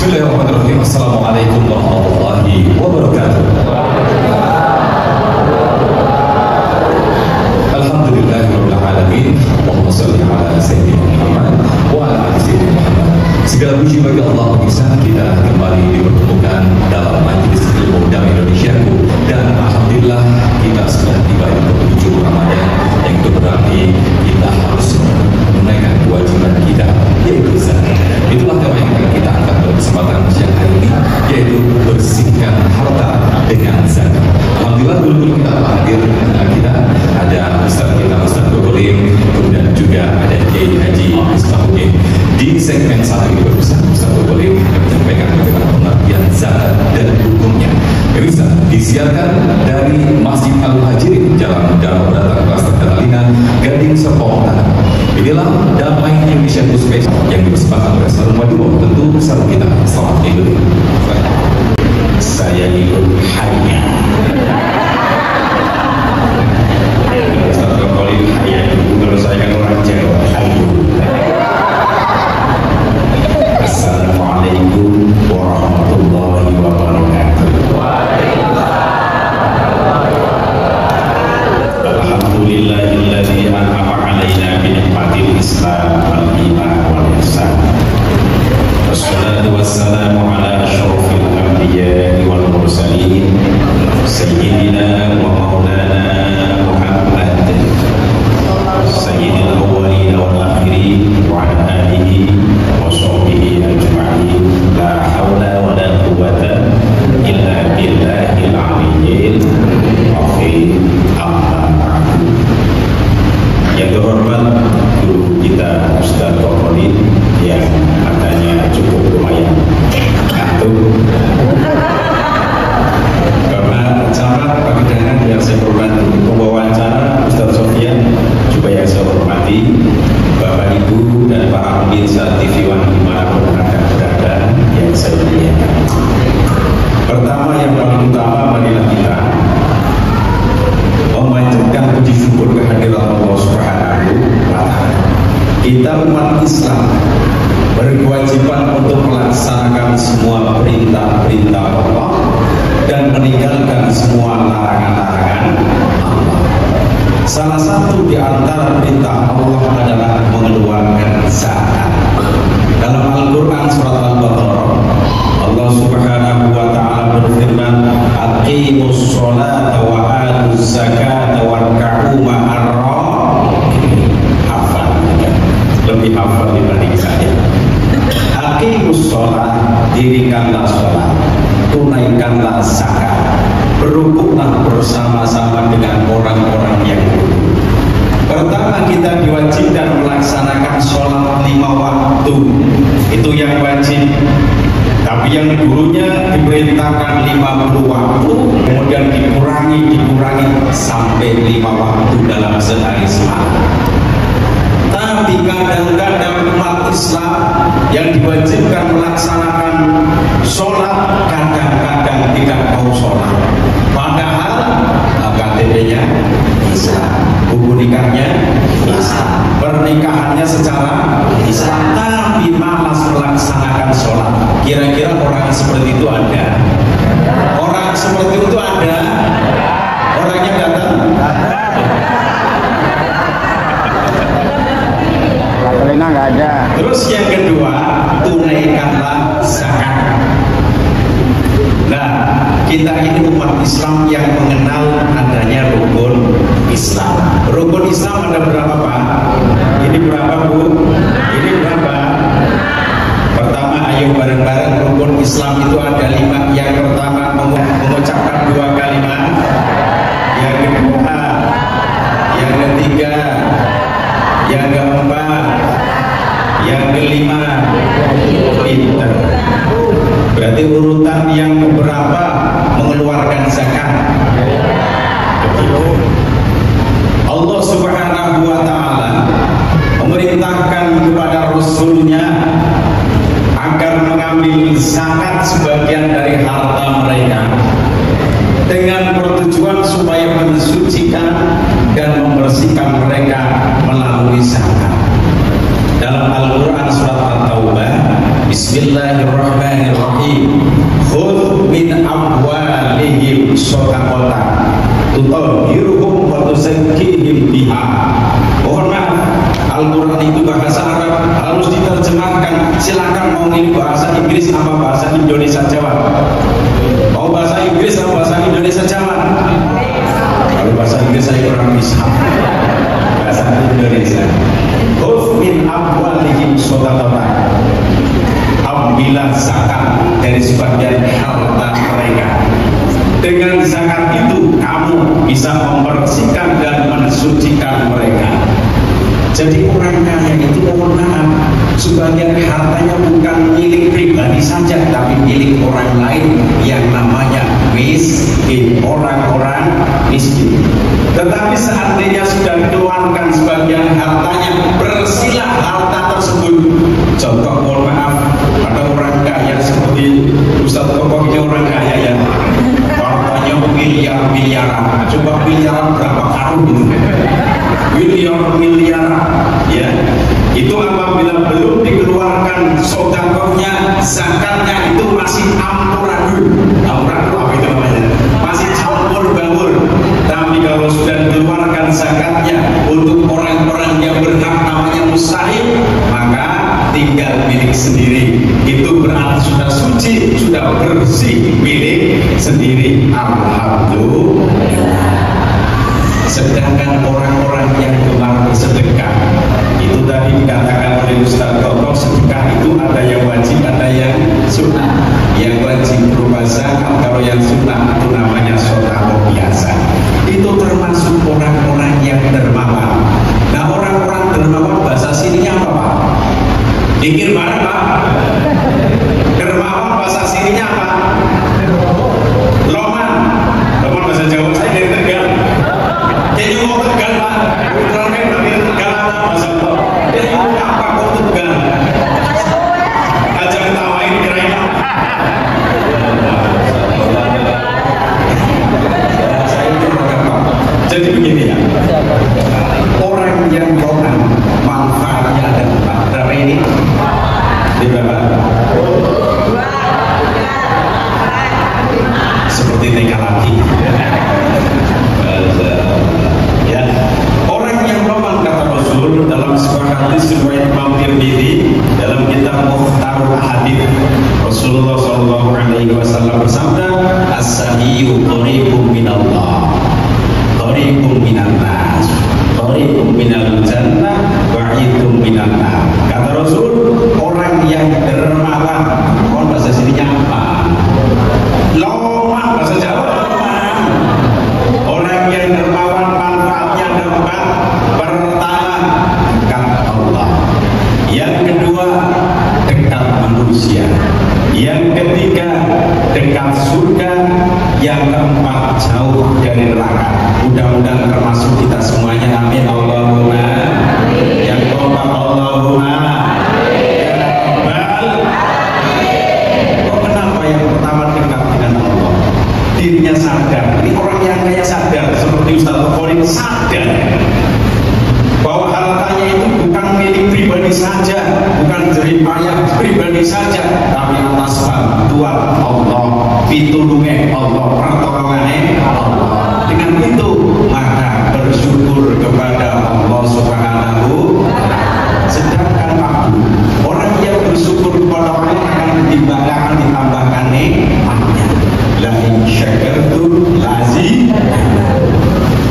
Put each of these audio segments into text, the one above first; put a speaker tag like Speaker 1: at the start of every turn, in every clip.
Speaker 1: Bismillahirrahmanirrahim. Assalamualaikum warahmatullahi wabarakatuh. Alhamdulillahirabbil alamin. Allahumma shalli ala sayyidina Muhammad wa ala ali sayyidina Muhammad. Segala puji bagi Allah bisa kita kembali dipertemukan dalam majelis ilmu Dam Indonesia, dan alhamdulillah kita sudah tiba di penghujung Ramadan, yang itu berarti kita harus menunaikan kewajiban kita, yaitu zakat. Itulah tema yang akan kita angkat pada kesempatan siang hari ini, yaitu bersihkan harta dengan zakat. Alhamdulillah dulu kita hadir, kita ada Ustaz kita Ustaz Bogolim, kemudian juga ada Kiai Haji Misbahuddin. Di segmen satu ini berusaha Ustaz Bogolim menyampaikan bagaimana pengertian zakat dan hukumnya. Bisa disiarkan dari Masjid Al-Muhajirin Jalan Danau Batang Klaster Catalina, Gading Serpong. Inilah Damai Indonesia Space yang dipersembahkan oleh Sarum Wadimo. Tentu salam kita selamat Idul Fitri. Saya ikut hanya satu kali hanya kalau saya kan orang Jawa. Assalamualaikum warahmatullahi wabarakatuh. Alhamdulillahilladzi an'ama 'alaina bi ni'matil Islam wal iman wal ihsan. Wassalatu wassalamu ala asyrofil anbiya'i wal mursalin sayyidina wa maulana Muhammad sayyidil awwalin wal akhirin wa ala alihi wa sahbihi ajma'in. La haula wa la quwwata illa billahil aliyyil azim. Yang terhormat guru kita Ustaz Bogolim yang katanya cukup lumayan ngantuk, karena acara persidangan yang saya hormati, pembawa acara Ustaz Sofyan juga yang saya hormati, Bapak Ibu dan para pemirsa TV One dimanapun Anda berada yang saya muliakan. Pertama, yang paling utama marilah kita memanjatkan puji syukur kehadirat Allah Subhanahu wa Ta'ala. Kita umat Islam berkewajiban untuk melaksanakan semua perintah-perintah Allah dan meninggalkan semua larangan-larangan Allah. Salah satu di antara perintah Allah adalah mengeluarkan zakat. Dalam Al-Quran surat Al-Baqarah, Allah Subhanahu wa Ta'ala berfirman, aqimus sholata wa atuz zakata warka'u ma'ar raki'in. Hafal, lebih hafal dibanding saya. Aqimus sholat, dirikanlah sholat, tunaikanlah zakat, berrukunlah bersama-sama dengan orang-orang yang butuh. Pertama, kita diwajibkan melaksanakan sholat 5 waktu, itu yang wajib. Tapi yang gurunya diperintahkan 50 waktu, kemudian dikurangi sampai 5 waktu dalam sehari semalam. Tapi kadang-kadang umat Islam yang diwajibkan melaksanakan sholat kadang-kadang tidak mau sholat. Padahal KTP-nya bisa, buku nikahnya bisa, pernikahannya secara Islam, tapi malas melaksanakan sholat. Kira-kira orang seperti itu ada? Orang seperti itu ada? Orangnya datang?
Speaker 2: Nggak ada.
Speaker 1: Terus yang kedua, tunaikanlah zakat. Nah, kita ini umat Islam yang mengenal adanya rukun Islam. Rukun Islam ada berapa, Pak? Ini berapa, Bu? Ini berapa? Pertama, ayo bareng-bareng, rukun Islam itu ada 5. Yang pertama, mengucapkan 2 kalimat. Yang kedua, yang ketiga, yang keempat, yang kelima, pinter. Berarti urutan yang keberapa mengeluarkan zakat? Allah Subhanahu wa Ta'ala memerintahkan kepada Rasulnya agar mengambil zakat sebagian dari harta mereka dengan bertujuan supaya mensucikan dan membersihkan mereka melalui zakat. Dalam Al-Quran surat At-Taubah
Speaker 3: Bismillahirrahmanirrahim. Khudh min amwalihim shadaqatan tutahhiruhum wa tuzakkihim biha. Mohon maaf, Al-Quran itu bahasa Arab, harus diterjemahkan. Silakan mau ini bahasa Inggris apa bahasa Indonesia Jawa? Mau bahasa Inggris atau bahasa Indonesia Jawa? Kalau bahasa Inggris saya kurang bisa. Bahasa Indonesia. Khudh min amwalihim shadaqatan. Ambillah zakat dari sebagian harta mereka. Dengan zakat itu kamu bisa membersihkan dan mensucikan mereka. Jadi orang kaya itu mohon maaf, sebagian hartanya bukan milik pribadi saja, tapi milik orang lain yang namanya miskin, orang-orang miskin. Tetapi seandainya sudah dikeluarkan sebagian hartanya, bersihlah harta tersebut. Contoh mohon maaf, ada orang kaya seperti Ustaz Kokoh, ini orang kaya ya, hartanya miliar-miliaran. Coba miliaran berapa karung gitu? Miliar-miliaran, ya. Itu apabila belum dikeluarkan sedekahnya, zakatnya itu masih amburadul. Amburadul apa itu namanya? Masih campur baur. Tapi kalau sudah dikeluarkan zakatnya untuk orang-orang yang berhak namanya mustahik, maka tinggal milik sendiri. Itu berarti sudah suci, sudah bersih milik sendiri. Alhamdulillah. Sedangkan orang-orang yang gemar bersedekah, itu tadi dikatakan oleh Ustaz Toto, sedekah itu ada yang wajib, ada yang sunnah. Yang wajib berupa zakat, kalau yang sunnah itu namanya sedekah biasa. Itu termasuk orang-orang yang dermawan. Nah, orang-orang dermawan bahasa sininya apa, Pak? Pikir mana, Pak? Dermawan bahasa sininya apa? Loman. Loman bahasa Jawa, saya dari Tegal. Jadi mau Tegal, Pak. Terakhir dari Tegal ada bahasa Jawa. Jadi apa kok Tegal? Ajak ketawain kirain. Saya itu berkata. Jadi begini ya. Orang yang loman manfaatnya ada empat. Berapa ini? Di berapa? Seperti tinggal lagi. Ya, orang yang loman kata Rasul dalam sebuah hadis riwayat Imam Tirmidzi dalam kitab Mukhtarul Hadits, Rasulullah sallallahu alaihi wasallam bersabda, "As-sahiyyu thariqun minallah, thariqun minan nas, thariqun minal jannah, wa'idun minan nar." Kata Rasul, orang yang dermawan, bahasa sininya apa? Loman bahasa Jawa. Orang yang dermawan manfaatnya ada empat. Pertama, dekat Allah. Yang kedua, dekat manusia. Yang ketiga, dekat surga. Yang keempat, jauh dari neraka. Mudah-mudahan termasuk kita semuanya. Amin. Allahumma. Yang keempat, Allahumma. Kok kenapa yang pertama dekat dengan Allah? Dirinya sadar. Ini orang yang kaya sadar, seperti Ustaz Bukhari sadar bahwa hartanya itu bukan milik pribadi saja, bukan jeripayah pribadi saja, tapi atas bantuan Allah, pitulunge Allah, pertolongannya Allah. Dengan itu maka bersyukur kepada Allah Subhanahu. Sedangkan orang yang bersyukur kepada Allah akan ditambahkan nikmatnya. La in syakartum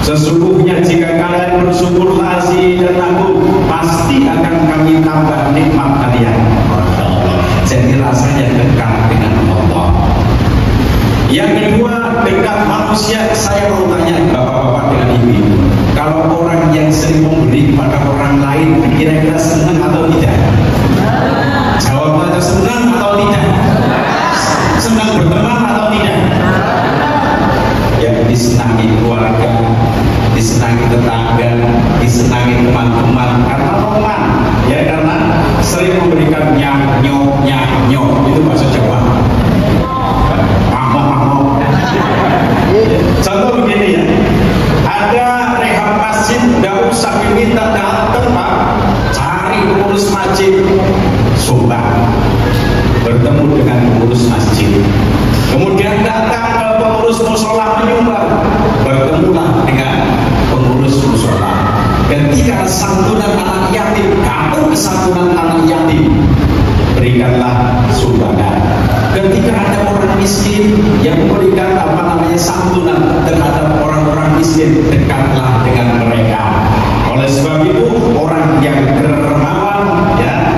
Speaker 3: sesungguhnya jika kalian bersyukur lazidannakum, pasti akan kami tambah nikmat kalian. Jadi rasanya dekat dengan Allah. Yang kedua, dekat manusia. Saya mau tanya bapak-bapak dengan ibu, kalau orang yang sering memberi kepada orang lain, kira-kira senang atau tidak? Jawab aja, senang atau tidak? Senang berteman atau tidak? Ya, disenangi keluarga, disenangi tetangga, disenangi teman-teman, karena teman, ya karena sering memberikan nyak-nyok, itu bahasa Jawa. Paham. Contoh begini ya, ada rehab masjid, tidak usah diminta datang, Pak, cari pengurus masjid, sumbang. miskin, yang memberikan santunan terhadap orang-orang miskin, dekatlah dengan mereka. Oleh sebab itu orang yang dermawan ya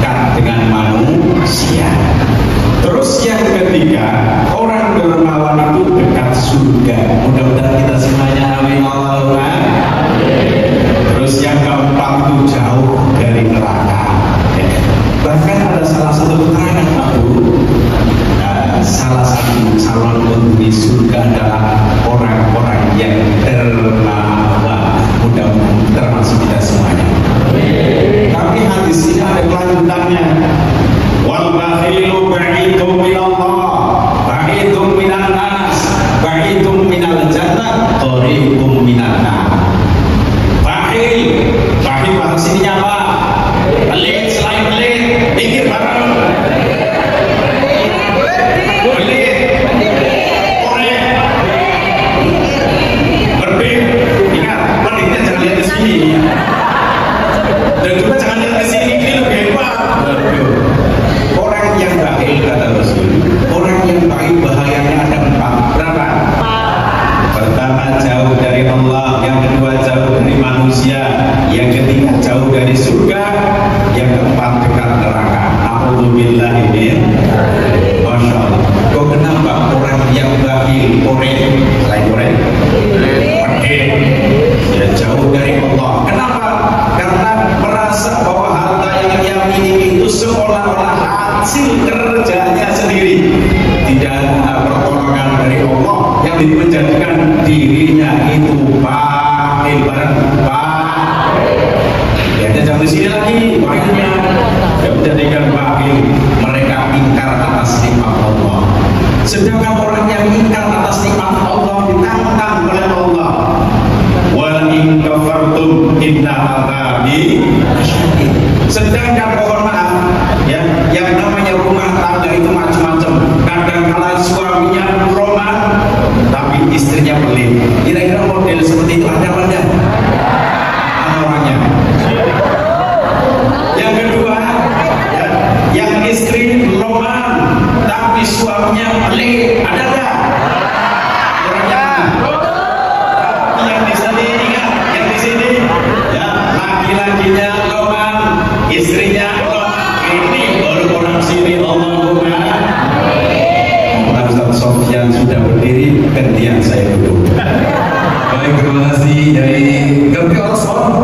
Speaker 3: dekat dengan manusia. Terus yang ketiga, orang dermawan itu dekat surga. Mudah-mudahan kita semuanya amin Allahumma. Terus yang keempat itu jauh dari neraka. Bahkan ada salah satu keterangan Pak Guru, salah satu calon penghuni surga adalah orang-orang yang dermawan. Mudah-mudahan termasuk kita semuanya. Tapi hadis ini ada kelanjutannya. Wal bakhilu ba'idum minallah, ba'idum minan nas, ba'idum minal jannah, qariibum minan nar. Bakhil bahasa sininya apa? Pelit, selain pelit, pikir bareng. Pelit, korek, berbeda. Ingat, pelitnya jangan lihat ke sini. Dan juga jangan lihat ke sini, ini lebih hebat. Orang yang bakhil kata Rasul, orang yang bakhil bahayanya ada 4. Berapa? Pertama jauh dari Allah, yang kedua jauh dari manusia, yang ketiga jauh dari surga, yang keempat dekat neraka. Alhamdulillah ini, masya Allah. Kok kenapa orang yang bakhil, korek, selain korek, pakai, ya jauh dari Allah. Kenapa? Karena merasa bahwa harta yang dia miliki itu seolah-olah hasil kerjanya sendiri. Tidak ada pertolongan dari Allah yang menjadikan dirinya itu bakhil barang. Ya, jangan di sini lagi bakhilnya. Yang menjadikan bakhil, mereka ingkar atas nikmat Allah. Sedangkan orang yang ingkar atas nikmat Allah ditantang oleh Allah. Wa in kafartum inna adzabi lasyadid. Sedangkan mohon maaf ya, yang namanya rumah tangga itu macam-macam. Kadang-kala suaminya roman tapi istrinya pelit. Kira-kira model seperti itu ada apa enggak? Ada orangnya. Yang kedua ya, yang istri roman tapi suaminya pelit. Ada enggak? Orangnya. Yang di sini ingat, yang di sini ya, laki-lakinya roman, istrinya roman. Ini baru orang sini. Allahumma. Ustaz Sofyan sudah berdiri, gantian saya duduk.
Speaker 1: Baik, terima kasih dari Ganti Orson.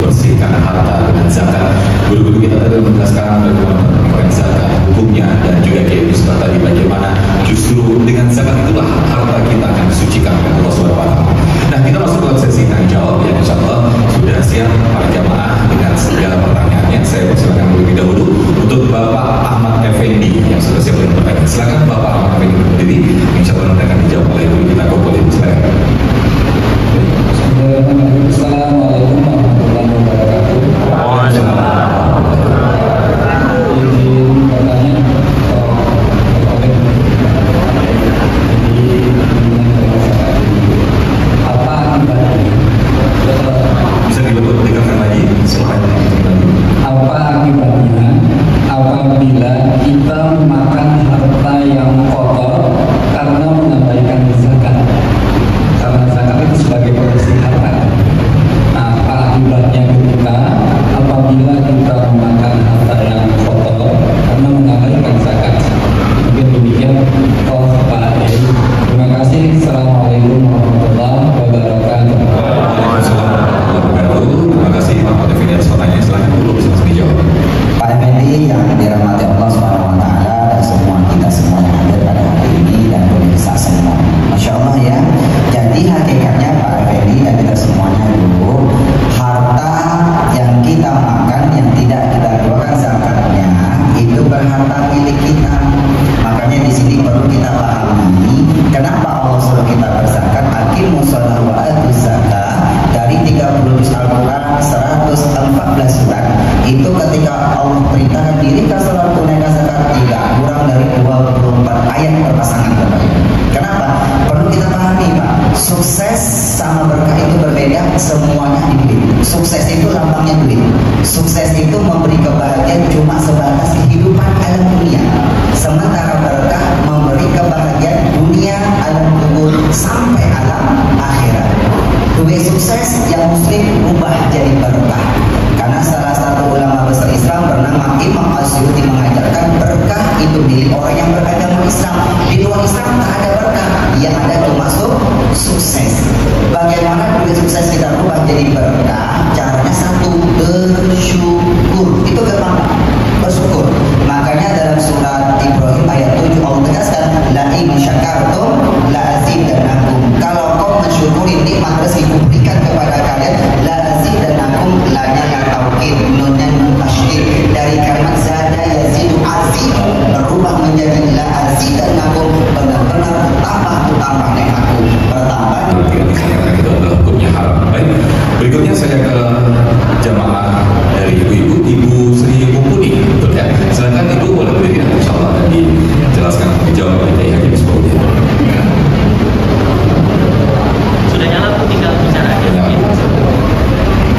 Speaker 1: Bersihkan harta dengan zakat. Guru-guru kita tadi menjelaskan bagaimana penerimaan zakat, hukumnya, dan juga Kiai Ustaz tadi bagaimana justru dengan zakat itulah harta kita akan disucikan oleh Allah SWT. Nah, kita masuk ke sesi tanya jawab yang insya Allah sudah siap para jamaah dengan segala pertanyaannya. Saya persilakan terlebih dahulu untuk Bapak Ahmad Effendi yang sudah siap dengan pertanyaan. Silakan Bapak Ahmad Effendi berdiri. Insya Allah nanti akan dijawab oleh guru kita Kopoli. Silakan.
Speaker 2: Assalamualaikum warahmatullahi wabarakatuh.
Speaker 1: Bisa didengarkan lagi suaranya.
Speaker 2: Apa akibatnya apabila kita memakan harta yang kotor karena mengabaikan zakat? Karena zakat itu sebagai pembersih harta. Nah, apa akibatnya ketika apabila kita memakan harta yang kotor karena mengabaikan zakat? Mungkin demikian. Terima kasih. Assalamualaikum warahmatullahi wabarakatuh.
Speaker 1: Terima kasih Pak Effendi atas pertanyaan. Silakan dulu bisa dijawab.
Speaker 4: Pak Effendi yang dirahmati Allah Subhanahu wa taala dan semua kita semua yang hadir itu milik orang yang beragama Islam. Di luar Islam tak ada berkah, yang ada cuma sukses. Bagaimana duit sukses kita rubah jadi berkah? Caranya satu, bersyukur. Itu gampang, bersyukur. Makanya dalam surat Ibrahim ayat 7 Allah tegaskan, la in syakartum la azidannakum. Kalau kau mensyukuri nikmat rezeki kuberikan kepada kalian, la azidannakum, la-nya yang taukid, nunnya tasydid dari kalimat zada yazidu azid berubah menjadi la azidannakum, benar-benar bertambah nikmatku, bertambah.
Speaker 1: Itu adalah hukumnya haram. Baik, berikutnya saya ke jamaah dari ibu Sri Mumpuni, betul ya? Silakan ibu boleh berdiri, insyaallah dan dijelaskan dijawab oleh Kiai Haji Misbahudin.
Speaker 5: Sudah nyala pun tinggal bicara.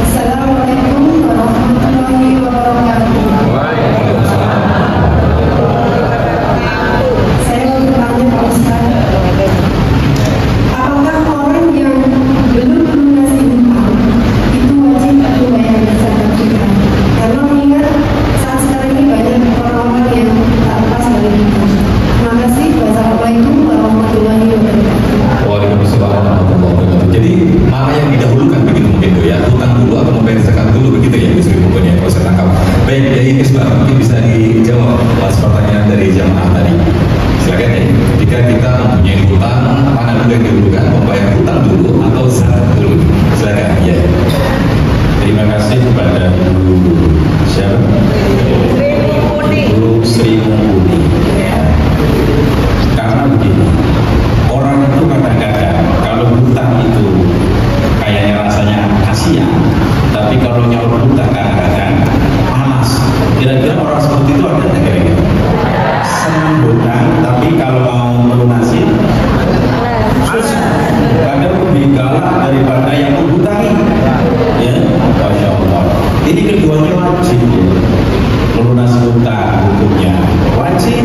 Speaker 6: Assalamualaikum warahmatullahi wabarakatuh.
Speaker 1: Waalaikumsalam.
Speaker 6: Saya mau bertanya Pak Ustaz, apakah orang yang belum melunasi hutang itu wajib membayar zakat fitrah? Karena mengingat saat sekarang ini banyak orang-orang yang tak lepas dari hutang. Terima kasih. Wassalamualaikum warahmatullahi wabarakatuh.
Speaker 1: Waalaikumsalam warahmatullahi wabarakatuh. Jadi mana yang didahulukan begitu mungkin ya? Hutang dulu atau membayar zakat dulu begitu ya Ibu Sri Mumpuni ya, kalau saya tangkap. Baik, Kiai Misbah mungkin bisa dijawab atas pertanyaan dari jamaah tadi. Silakan ya. Jika kita mempunyai hutang, mana dulu yang didahulukan? Membayar hutang dulu atau zakat dulu? Silakan ya.
Speaker 3: Terima kasih kepada Ibu siapa? Ibu Sri Mumpuni. Karena begini, orang itu kadang-kadang kalau hutang itu kayaknya rasanya kasihan, tapi kalau nyaur hutang kadang-kadang panas. Kira-kira orang seperti itu ada nggak kira-kira? Senang hutang, tapi kalau mau melunasi susah. Kadang lebih galak daripada yang menghutangi. Ya, Masya Allah. Ini keduanya wajib ya. Melunasi hutang hukumnya wajib,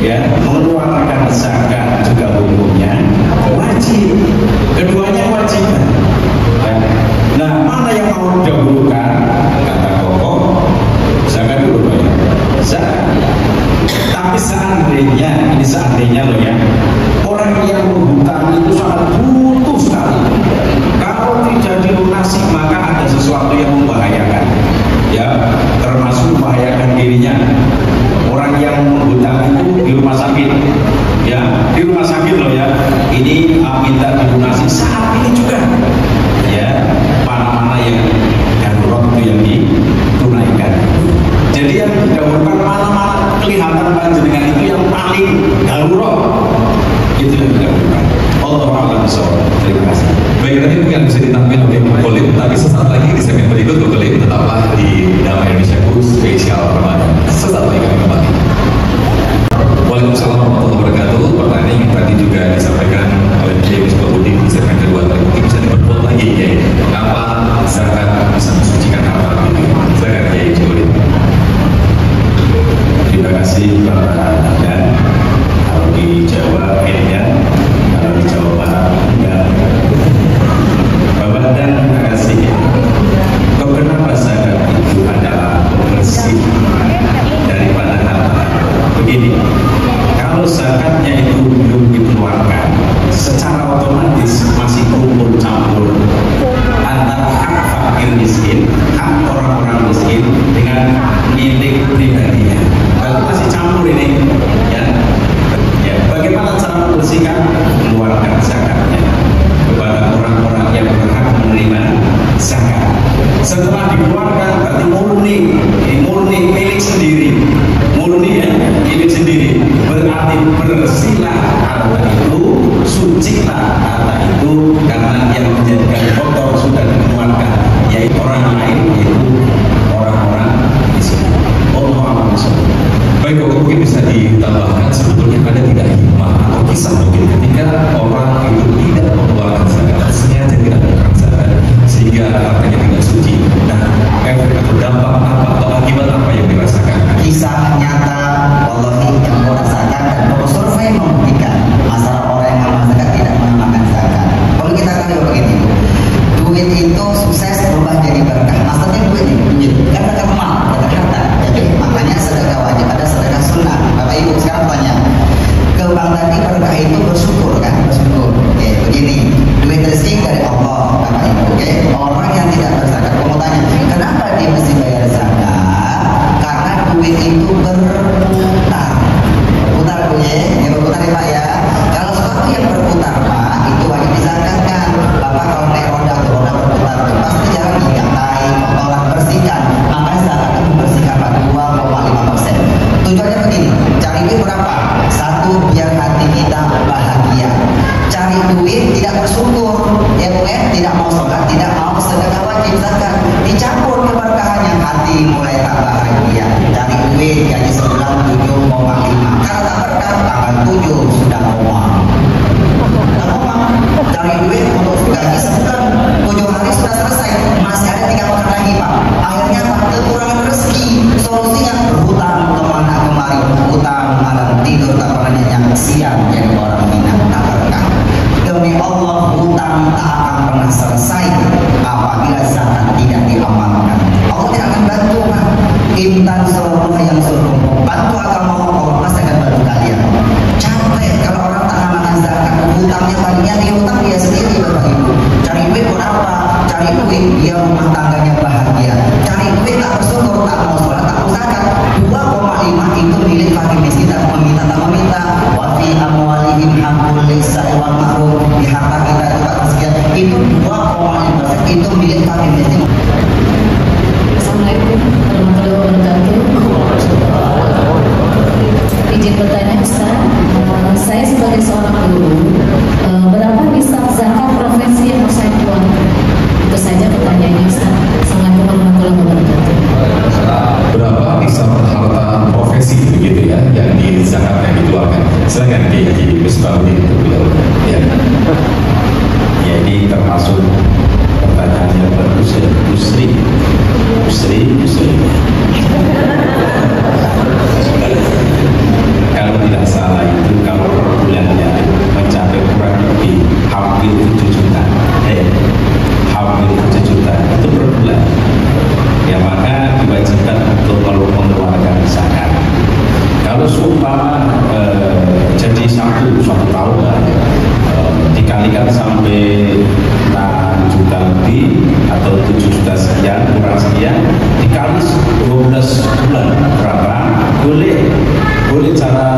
Speaker 3: ya. Mengeluarkan zakat juga hukumnya wajib. Keduanya wajib. Nah, mana yang mau didahulukan? Kata Koko, zakat dulu ya. Zakat. Tapi seandainya, ini seandainya loh ya, orang yang berhutang itu sangat butuh sekali. Kalau tidak dilunasi maka ada sesuatu yang membahayakan, ya, termasuk membahayakan dirinya. Orang yang menghutang itu di rumah sakit, ya, di rumah sakit loh ya. Ini minta dilunasi saat ini juga, ya. Mana-mana yang darurat itu yang ditunaikan. Jadi yang didahulukan mana-mana kelihatan panjenengan itu yang paling darurat, itu yang didahulukan. Allah a'lam bishawab. Terima kasih.
Speaker 1: Baik, tadi mungkin bisa ditampilkan oleh Pak Kolim, tapi sesaat lagi di segmen berikut Pak Kolim tetaplah di Damai Indonesia Kurs Spesial Ramadan. Sesaat lagi kami kembali. Waalaikumsalam warahmatullahi wabarakatuh. Pertanyaan yang tadi juga disampaikan oleh Kiai Misbahudin di segmen kedua tadi mungkin bisa diperkuat lagi ya. Apa zakat bisa mensucikan harta? Silakan Kiai Misbahudin.
Speaker 3: Terima kasih Pak Dan. Kalau di Jawa ya, kalau di Jawa Barat enggak. Bapak Dan, terima kasih. Kenapa zakat itu adalah bersih daripada harta? Begini, kalau zakatnya itu belum dikeluarkan, secara otomatis masih kumpul campur antara hak fakir miskin, hak orang-orang miskin dengan milik pribadinya. Kalau masih campur ini, ya. Bagaimana cara membersihkan? Keluarkan zakatnya kepada orang-orang yang berhak menerima zakat. Setelah dikeluarkan berarti murni milik sendiri, murni ya, milik sendiri. Berarti bersihlah harta itu, sucilah harta itu, karena yang menjadikan kotor sudah dikeluarkan, yaitu orang lain, yaitu orang-orang miskin. Allah a'lam bishawab.
Speaker 1: Baik, mungkin bisa ditambahkan sebetulnya ada tidak hikmah atau kisah mungkin ketika orang itu tidak mengeluarkan zakat, sengaja tidak mengeluarkan zakat sehingga hartanya tidak suci. Nah, efek atau dampak apa atau akibat apa yang dirasakan?
Speaker 4: Kisah nyata, wallahi yang mau rasakan dan mau survei membuktikan masalah orang yang mengamalkan zakat tidak mengamalkan zakat. Kalau kita kali begini, duit itu sukses berubah jadi berkah. Maksudnya duit ini kan berkah mal, berkah harta. Jadi makanya sedekah wajib ada sedekah sunnah. Bapak malam tidur tak pernah nyenyak, siang jadi orang hina tak berkah. Demi Allah, hutang tak akan pernah selesai apabila zakat tidak diamalkan. Allah tidak akan bantu, Pak. Intan seluruh yang suruh bantu agama Allah pasti akan bantu kalian. Capek kalau orang tak amalkan zakat, hutangnya tadinya dihutang dia sendiri, Bapak Ibu. Cari duit buat apa? Cari duit dia rumah tangganya bahagia. Cari duit tak bersyukur, tak mau sholat, tak mau zakat. 2,5 itu milik fakir miskin, tak meminta, tak meminta. Wa fi amwalihim haqqul lisa'i wal mahrum. Di harta kita itu tak sekian. Itu 2,5% itu milik fakir miskin.
Speaker 7: Assalamualaikum warahmatullahi wabarakatuh. Izin bertanya Ustaz, saya sebagai seorang guru, berapa nisab zakat profesi yang harus saya keluarkan? Itu saja pertanyaannya Ustaz. Assalamualaikum warahmatullahi wabarakatuh.
Speaker 1: Berapa nisab harta profesi begitu ya yang di zakat yang dikeluarkan? Silakan Kiai Misbahuddin terlebih dahulu. Ya.
Speaker 3: Jadi termasuk pertanyaan yang bagus ya, Usri. Kalau tidak salah itu kalau per bulannya mencapai kurang lebih hampir 7 juta. Hampir 7 juta itu per bulan. Ya maka diwajibkan untuk mengeluarkan zakat. Kalau seumpama jadi satu tahun dikalikan sampai 6 juta lebih atau 7 juta sekian kurang sekian dikali 12 bulan berapa? Boleh cara